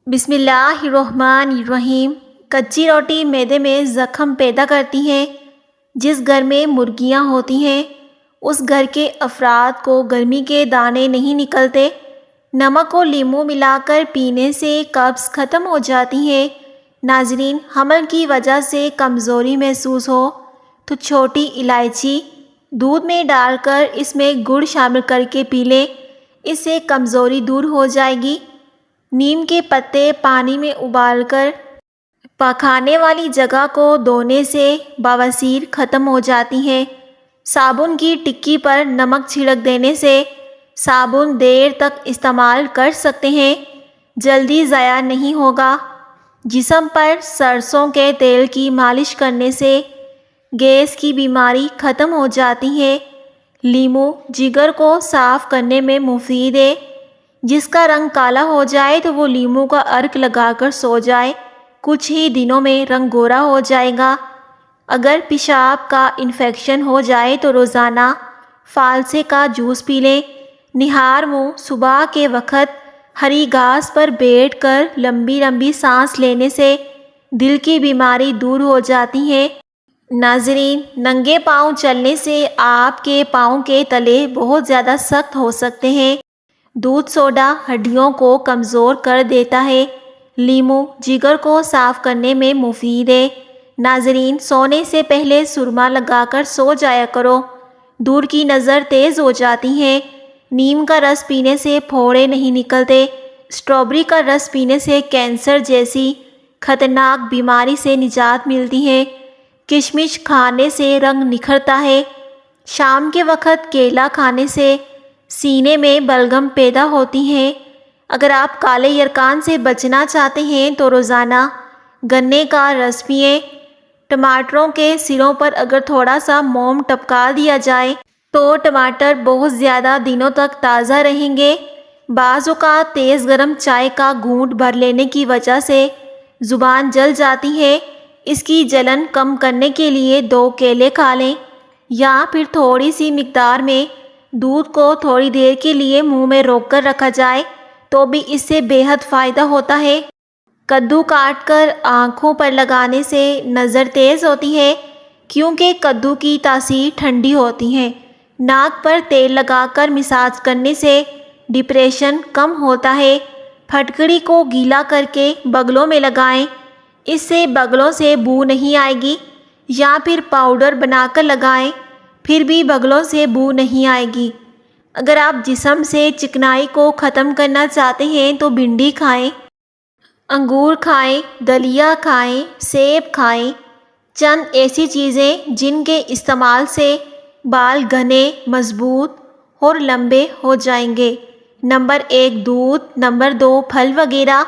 بسم اللہ الرحمن الرحیم۔ کچی روٹی معدے میں زخم پیدا کرتی ہے۔ جس گھر میں مرغیاں ہوتی ہیں اس گھر کے افراد کو گرمی کے دانے نہیں نکلتے۔ نمک اور لیموں ملا کر پینے سے قبض ختم ہو جاتی ہے۔ ناظرین، حمل کی وجہ سے کمزوری محسوس ہو تو چھوٹی الائچی دودھ میں ڈال کر اس میں گڑ شامل کر کے پی لیں، اس سے کمزوری دور ہو جائے گی۔ نیم کے پتے پانی میں ابال کر پکانے والی جگہ کو دھونے سے بواسیر ختم ہو جاتی ہے۔ صابن کی ٹکی پر نمک چھڑک دینے سے صابن دیر تک استعمال کر سکتے ہیں، جلدی ضائع نہیں ہوگا۔ جسم پر سرسوں کے تیل کی مالش کرنے سے گیس کی بیماری ختم ہو جاتی ہے۔ لیموں جگر کو صاف کرنے میں مفید ہے۔ جس کا رنگ کالا ہو جائے تو وہ لیموں کا عرق لگا کر سو جائے، کچھ ہی دنوں میں رنگ گورا ہو جائے گا۔ اگر پیشاب کا انفیکشن ہو جائے تو روزانہ فالسے کا جوس پی لیں۔ نہار منہ صبح کے وقت ہری گھاس پر بیٹھ کر لمبی لمبی سانس لینے سے دل کی بیماری دور ہو جاتی ہے۔ ناظرین، ننگے پاؤں چلنے سے آپ کے پاؤں کے تلے بہت زیادہ سخت ہو سکتے ہیں۔ دودھ سوڈا ہڈیوں کو کمزور کر دیتا ہے۔ لیموں جگر کو صاف کرنے میں مفید ہے۔ ناظرین، سونے سے پہلے سرما لگا کر سو جایا کرو، دور کی نظر تیز ہو جاتی ہے۔ نیم کا رس پینے سے پھوڑے نہیں نکلتے۔ اسٹرابیری کا رس پینے سے کینسر جیسی خطرناک بیماری سے نجات ملتی ہے۔ کشمش کھانے سے رنگ نکھرتا ہے۔ شام کے وقت کیلا کھانے سے سینے میں بلغم پیدا ہوتی ہے۔ اگر آپ کالے یرقان سے بچنا چاہتے ہیں تو روزانہ گنے کا رس پئیں۔ ٹماٹروں کے سروں پر اگر تھوڑا سا موم ٹپکا دیا جائے تو ٹماٹر بہت زیادہ دنوں تک تازہ رہیں گے۔ بعض اوقات تیز گرم چائے کا گھونٹ بھر لینے کی وجہ سے زبان جل جاتی ہے۔ اس کی جلن کم کرنے کے لیے 2 کیلے کھا لیں، یا پھر تھوڑی سی مقدار میں دودھ کو تھوڑی دیر کے لیے منہ میں روک کر رکھا جائے تو بھی اس سے بے حد فائدہ ہوتا ہے۔ کدو کاٹ کر آنکھوں پر لگانے سے نظر تیز ہوتی ہے، کیونکہ کدو کی تاثیر ٹھنڈی ہوتی ہے۔ ناک پر تیل لگا کر مساج کرنے سے ڈپریشن کم ہوتا ہے۔ پھٹکڑی کو گیلا کر کے بغلوں میں لگائیں، اس سے بغلوں سے بو نہیں آئے گی، یا پھر پاؤڈر بنا کر لگائیں، پھر بھی بغلوں سے بو نہیں آئے گی۔ اگر آپ جسم سے چکنائی کو ختم کرنا چاہتے ہیں تو بھنڈی کھائیں، انگور کھائیں، دلیا کھائیں، سیب کھائیں۔ چند ایسی چیزیں جن کے استعمال سے بال گھنے، مضبوط اور لمبے ہو جائیں گے۔ نمبر 1 دودھ، نمبر 2 پھل وغیرہ،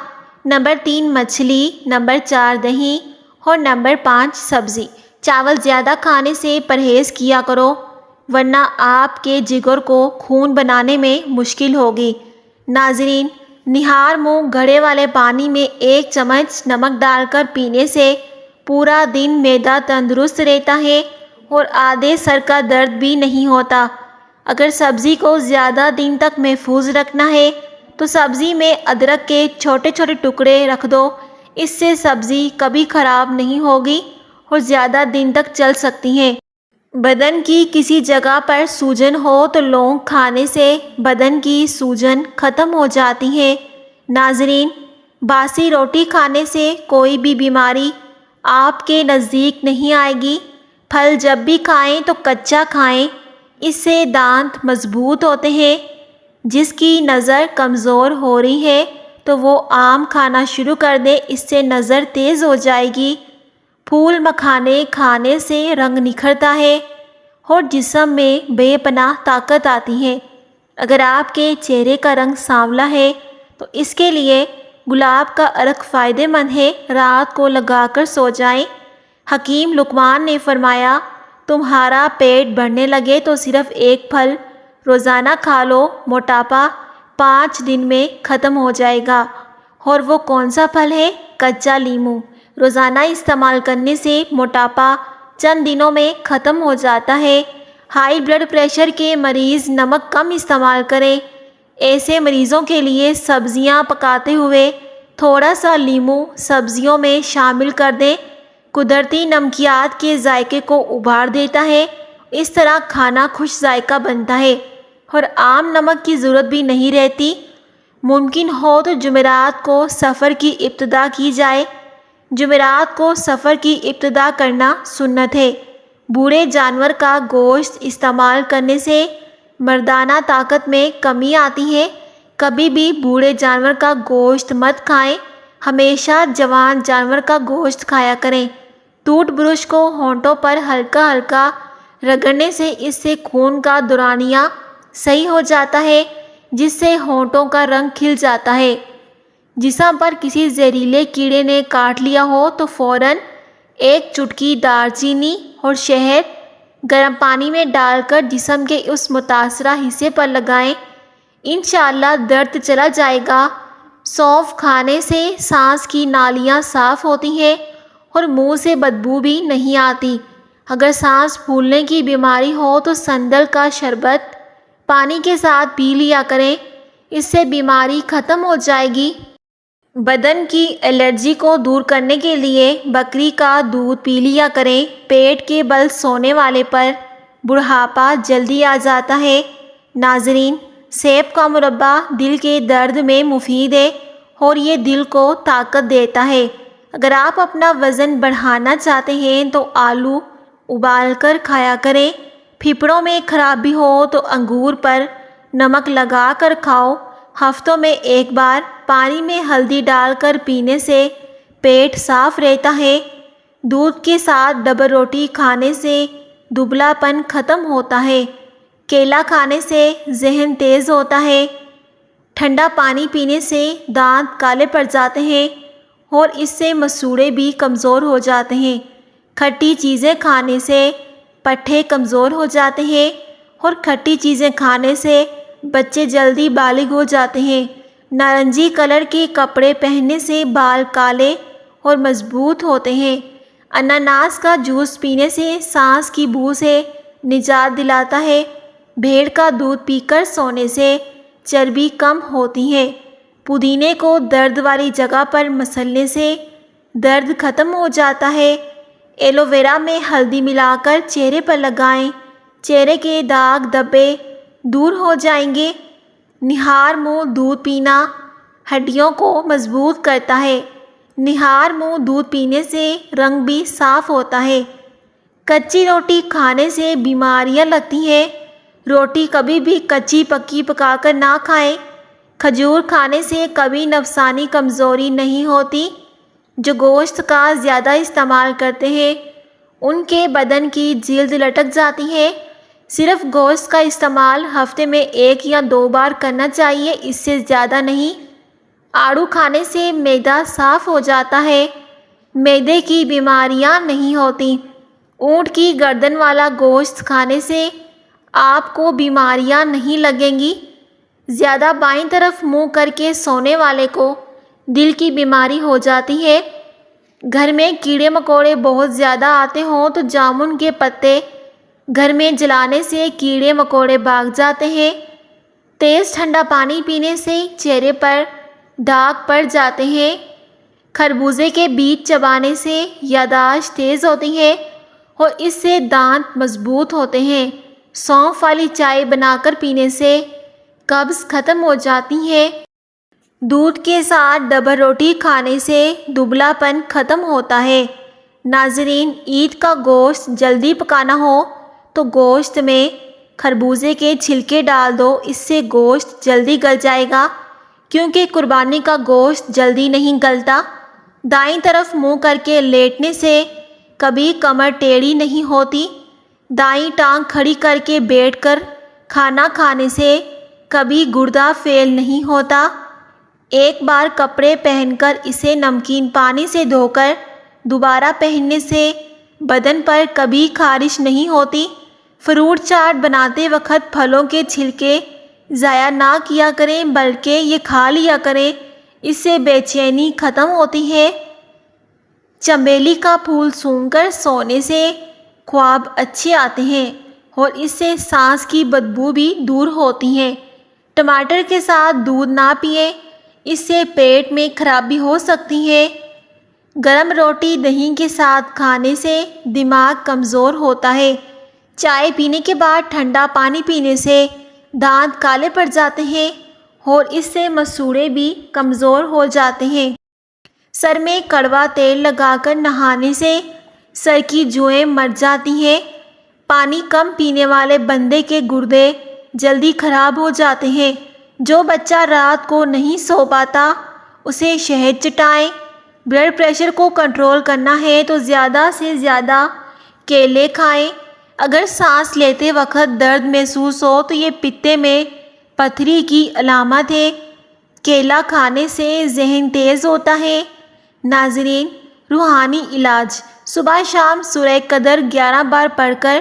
نمبر 3 مچھلی، نمبر 4 دہی اور نمبر 5 سبزی۔ چاول زیادہ کھانے سے پرہیز کیا کرو، ورنہ آپ کے جگر کو خون بنانے میں مشکل ہوگی۔ ناظرین، نہار منہ گھڑے والے پانی میں 1 چمچ نمک ڈال کر پینے سے پورا دن معدہ تندرست رہتا ہے اور آدھے سر کا درد بھی نہیں ہوتا۔ اگر سبزی کو زیادہ دن تک محفوظ رکھنا ہے تو سبزی میں ادرک کے چھوٹے چھوٹے ٹکڑے رکھ دو، اس سے سبزی کبھی خراب نہیں ہوگی اور زیادہ دن تک چل سکتی ہے۔ بدن کی کسی جگہ پر سوجن ہو تو لونگ کھانے سے بدن کی سوجن ختم ہو جاتی ہے۔ ناظرین، باسی روٹی کھانے سے کوئی بھی بیماری آپ کے نزدیک نہیں آئے گی۔ پھل جب بھی کھائیں تو کچا کھائیں، اس سے دانت مضبوط ہوتے ہیں۔ جس کی نظر کمزور ہو رہی ہے تو وہ آم کھانا شروع کر دے، اس سے نظر تیز ہو جائے گی۔ پھول مکھانے کھانے سے رنگ نکھرتا ہے اور جسم میں بے پناہ طاقت آتی ہے۔ اگر آپ کے چہرے کا رنگ سانولا ہے تو اس کے لیے گلاب کا عرق فائدہ مند ہے، رات کو لگا کر سو جائیں۔ حکیم لقمان نے فرمایا، تمہارا پیٹ بھرنے لگے تو صرف 1 پھل روزانہ کھا لو، موٹاپا 5 دن میں ختم ہو جائے گا۔ اور وہ کون سا پھل ہے؟ کچا لیموں۔ روزانہ استعمال کرنے سے موٹاپا چند دنوں میں ختم ہو جاتا ہے۔ ہائی بلڈ پریشر کے مریض نمک کم استعمال کریں۔ ایسے مریضوں کے لیے سبزیاں پکاتے ہوئے تھوڑا سا لیموں سبزیوں میں شامل کر دیں، قدرتی نمکیات کے ذائقے کو ابھار دیتا ہے۔ اس طرح کھانا خوش ذائقہ بنتا ہے اور عام نمک کی ضرورت بھی نہیں رہتی۔ ممکن ہو تو جمعرات کو سفر کی ابتدا کی جائے۔ جمعرات کو سفر کی ابتدا کرنا سنت ہے۔ بوڑھے جانور کا گوشت استعمال کرنے سے مردانہ طاقت میں کمی آتی ہے۔ کبھی بھی بوڑھے جانور کا گوشت مت کھائیں، ہمیشہ جوان جانور کا گوشت کھایا کریں۔ ٹوتھ برش کو ہونٹوں پر ہلکا ہلکا رگڑنے سے اس سے خون کا دورانیہ صحیح ہو جاتا ہے، جس سے ہونٹوں کا رنگ کھل جاتا ہے۔ جسم پر کسی زہریلے کیڑے نے کاٹ لیا ہو تو فوراً ایک چٹکی دار چینی اور شہد گرم پانی میں ڈال کر جسم کے اس متاثرہ حصے پر لگائیں، انشاءاللہ درد چلا جائے گا۔ سونف کھانے سے سانس کی نالیاں صاف ہوتی ہیں اور منہ سے بدبو بھی نہیں آتی۔ اگر سانس پھولنے کی بیماری ہو تو سندل کا شربت پانی کے ساتھ پی لیا کریں، اس سے بیماری ختم ہو جائے گی۔ بدن کی الرجی کو دور کرنے کے لیے بکری کا دودھ پی لیا کریں۔ پیٹ کے بل سونے والے پر بڑھاپا جلدی آ جاتا ہے۔ ناظرین، سیب کا مربع دل کے درد میں مفید ہے اور یہ دل کو طاقت دیتا ہے۔ اگر آپ اپنا وزن بڑھانا چاہتے ہیں تو آلو ابال کر کھایا کریں۔ پھیپھڑوں میں خرابی ہو تو انگور پر نمک لگا کر کھاؤ۔ ہفتوں میں ایک بار پانی میں ہلدی ڈال کر پینے سے پیٹ صاف رہتا ہے۔ دودھ کے ساتھ ڈبل روٹی کھانے سے دبلا پن ختم ہوتا ہے۔ کیلا کھانے سے ذہن تیز ہوتا ہے۔ ٹھنڈا پانی پینے سے دانت کالے پڑ جاتے ہیں اور اس سے مسوڑھے بھی کمزور ہو جاتے ہیں۔ کھٹی چیزیں کھانے سے پٹھے کمزور ہو جاتے ہیں اور کھٹی چیزیں کھانے سے بچے جلدی بالغ ہو جاتے ہیں۔ نارنجی کلر کے کپڑے پہننے سے بال کالے اور مضبوط ہوتے ہیں۔ اناناس کا جوس پینے سے سانس کی بو سے نجات دلاتا ہے۔ بھیڑ کا دودھ پی کر سونے سے چربی کم ہوتی ہے۔ پودینے کو درد والی جگہ پر مسلنے سے درد ختم ہو جاتا ہے۔ ایلو ویرا میں ہلدی ملا کر چہرے پر لگائیں، چہرے کے داغ دھبے دور ہو جائیں گے۔ نہار منہ دودھ پینا ہڈیوں کو مضبوط کرتا ہے۔ نہار منہ دودھ پینے سے رنگ بھی صاف ہوتا ہے۔ کچی روٹی کھانے سے بیماریاں لگتی ہیں۔ روٹی کبھی بھی کچی پکی پکا کر نہ کھائیں۔ کھجور کھانے سے کبھی نفسانی کمزوری نہیں ہوتی۔ جو گوشت کا زیادہ استعمال کرتے ہیں ان کے بدن کی جلد لٹک جاتی ہے۔ صرف گوشت کا استعمال ہفتے میں 1 یا 2 بار کرنا چاہیے، اس سے زیادہ نہیں۔ آڑو کھانے سے معدہ صاف ہو جاتا ہے۔ معدے کی بیماریاں نہیں ہوتی۔ اونٹ کی گردن والا گوشت کھانے سے آپ کو بیماریاں نہیں لگیں گی۔ زیادہ بائیں طرف منہ کر کے سونے والے کو دل کی بیماری ہو جاتی ہے۔ گھر میں کیڑے مکوڑے بہت زیادہ آتے ہوں تو جامن کے پتے گھر میں جلانے سے کیڑے مکوڑے بھاگ جاتے ہیں۔ تیز ٹھنڈا پانی پینے سے چہرے پر داغ پڑ جاتے ہیں۔ خربوزے کے بیج چبانے سے یادداشت تیز ہوتی ہے اور اس سے دانت مضبوط ہوتے ہیں۔ سونف والی چائے بنا کر پینے سے قبض ختم ہو جاتی ہے۔ دودھ کے ساتھ ڈبل روٹی کھانے سے دبلا پن ختم ہوتا ہے۔ ناظرین، عید کا گوشت جلدی پکانا ہو تو گوشت میں خربوزے کے چھلکے ڈال دو، اس سے گوشت جلدی گل جائے گا، کیونکہ قربانی کا گوشت جلدی نہیں گلتا۔ دائیں طرف منہ کر کے لیٹنے سے کبھی کمر ٹیڑھی نہیں ہوتی۔ دائیں ٹانگ کھڑی کر کے بیٹھ کر کھانا کھانے سے کبھی گردہ فیل نہیں ہوتا۔ ایک بار کپڑے پہن کر اسے نمکین پانی سے دھو کر دوبارہ پہننے سے بدن پر کبھی خارش نہیں ہوتی۔ فروٹ چاٹ بناتے وقت پھلوں کے چھلکے ضائع نہ کیا کریں بلکہ یہ کھا لیا کریں، اس سے بے چینی ختم ہوتی ہے۔ چنبیلی کا پھول سونگھ کر سونے سے خواب اچھے آتے ہیں اور اس سے سانس کی بدبو بھی دور ہوتی ہے۔ ٹماٹر کے ساتھ دودھ نہ پئیں، اس سے پیٹ میں خرابی ہو سکتی ہے۔ گرم روٹی دہی کے ساتھ کھانے سے دماغ کمزور ہوتا ہے۔ چائے پینے کے بعد ٹھنڈا پانی پینے سے دانت کالے پڑ جاتے ہیں اور اس سے مسوڑھے بھی کمزور ہو جاتے ہیں۔ سر میں کڑوا تیل لگا کر نہانے سے سر کی جوئیں مر جاتی ہیں۔ پانی کم پینے والے بندے کے گردے جلدی خراب ہو جاتے ہیں۔ جو بچہ رات کو نہیں سو پاتا اسے شہد چٹائیں۔ بلڈ پریشر کو کنٹرول کرنا ہے تو زیادہ سے زیادہ کیلے کھائیں۔ اگر سانس لیتے وقت درد محسوس ہو تو یہ پتے میں پتھری کی علامت ہے۔ کیلا کھانے سے ذہن تیز ہوتا ہے۔ ناظرین، روحانی علاج: صبح شام سورہ قدر 11 بار پڑھ کر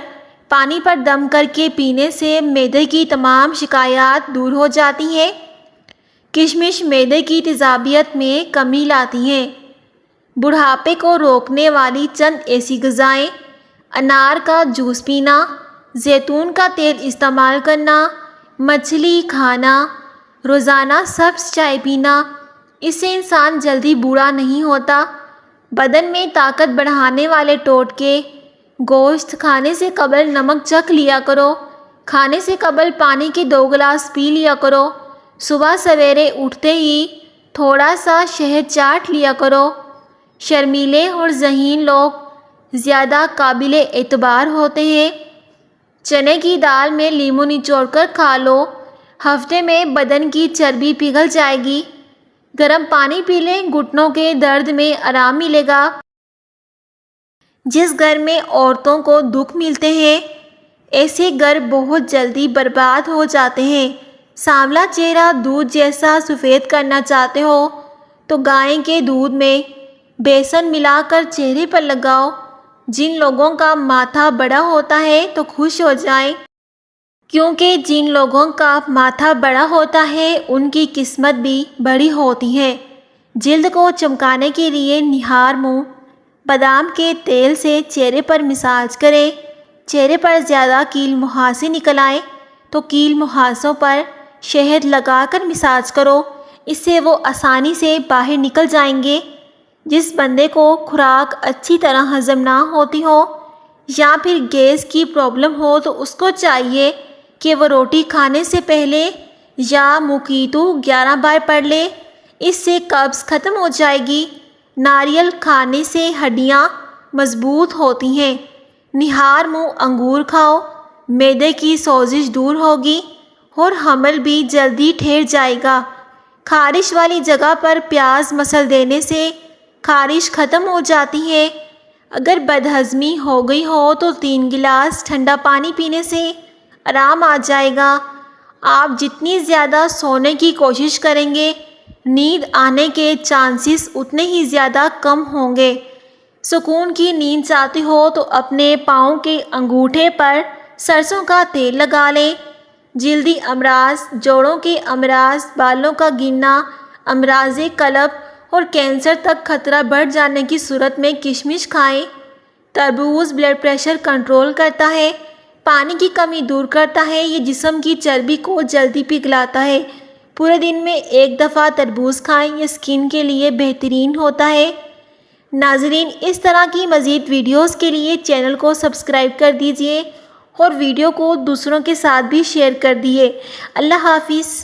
پانی پر دم کر کے پینے سے معدے کی تمام شکایات دور ہو جاتی ہیں۔ کشمش معدے کی تیزابیت میں کمی لاتی ہے۔ بڑھاپے کو روکنے والی چند ایسی غذائیں: انار کا جوس پینا، زیتون کا تیل استعمال کرنا، مچھلی کھانا، روزانہ سبز چائے پینا۔ اس سے انسان جلدی بوڑھا نہیں ہوتا۔ بدن میں طاقت بڑھانے والے ٹوٹکے: گوشت کھانے سے قبل نمک چکھ لیا کرو۔ کھانے سے قبل پانی کے 2 گلاس پی لیا کرو۔ صبح سویرے اٹھتے ہی تھوڑا سا شہد چاٹ لیا کرو۔ شرمیلے اور ذہین لوگ زیادہ قابل اعتبار ہوتے ہیں۔ چنے کی دال میں لیموں نچوڑ کر کھا لو، ہفتے میں بدن کی چربی پگھل جائے گی۔ گرم پانی پی لیں، گھٹنوں کے درد میں آرام ملے گا۔ جس گھر میں عورتوں کو دکھ ملتے ہیں ایسے گھر بہت جلدی برباد ہو جاتے ہیں۔ سانولا چہرہ دودھ جیسا سفید کرنا چاہتے ہو تو گائے کے دودھ میں بیسن ملا کر چہرے پر لگاؤ۔ جن لوگوں کا ماتھا بڑا ہوتا ہے تو خوش ہو جائیں، کیونکہ جن لوگوں کا ماتھا بڑا ہوتا ہے ان کی قسمت بھی بڑی ہوتی ہے۔ جلد کو چمکانے کے لیے نہار منہ بادام کے تیل سے چہرے پر مساج کریں۔ چہرے پر زیادہ کیل مہاسے نکل آئیں تو کیل مہاسوں پر شہد لگا کر مساج کرو، اس سے وہ آسانی سے باہر نکل جائیں گے۔ جس بندے کو خوراک اچھی طرح ہضم نہ ہوتی ہو یا پھر گیس کی پرابلم ہو تو اس کو چاہیے کہ وہ روٹی کھانے سے پہلے یا موقیتو 11 بار پڑھ لے، اس سے قبض ختم ہو جائے گی۔ ناریل کھانے سے ہڈیاں مضبوط ہوتی ہیں۔ نہار منہ انگور کھاؤ، معدے کی سوزش دور ہوگی اور حمل بھی جلدی ٹھہر جائے گا۔ خارش والی جگہ پر پیاز مسل دینے سے خارش ختم ہو جاتی ہے۔ اگر بدہضمی ہو گئی ہو تو 3 گلاس ٹھنڈا پانی پینے سے آرام آ جائے گا۔ آپ جتنی زیادہ سونے کی کوشش کریں گے نیند آنے کے چانسز اتنے ہی زیادہ کم ہوں گے۔ سکون کی نیند چاہتے ہو تو اپنے پاؤں کے انگوٹھے پر سرسوں کا تیل لگا لیں۔ جلدی امراض، جوڑوں کے امراض، بالوں کا گرنا، امراض قلب اور کینسر تک خطرہ بڑھ جانے کی صورت میں کشمش کھائیں۔ تربوز بلڈ پریشر کنٹرول کرتا ہے، پانی کی کمی دور کرتا ہے، یہ جسم کی چربی کو جلدی پگھلاتا ہے۔ پورے دن میں 1 دفعہ تربوز کھائیں، یہ اسکن کے لیے بہترین ہوتا ہے۔ ناظرین، اس طرح کی مزید ویڈیوز کے لیے چینل کو سبسکرائب کر دیجئے اور ویڈیو کو دوسروں کے ساتھ بھی شیئر کر دیئے۔ اللہ حافظ۔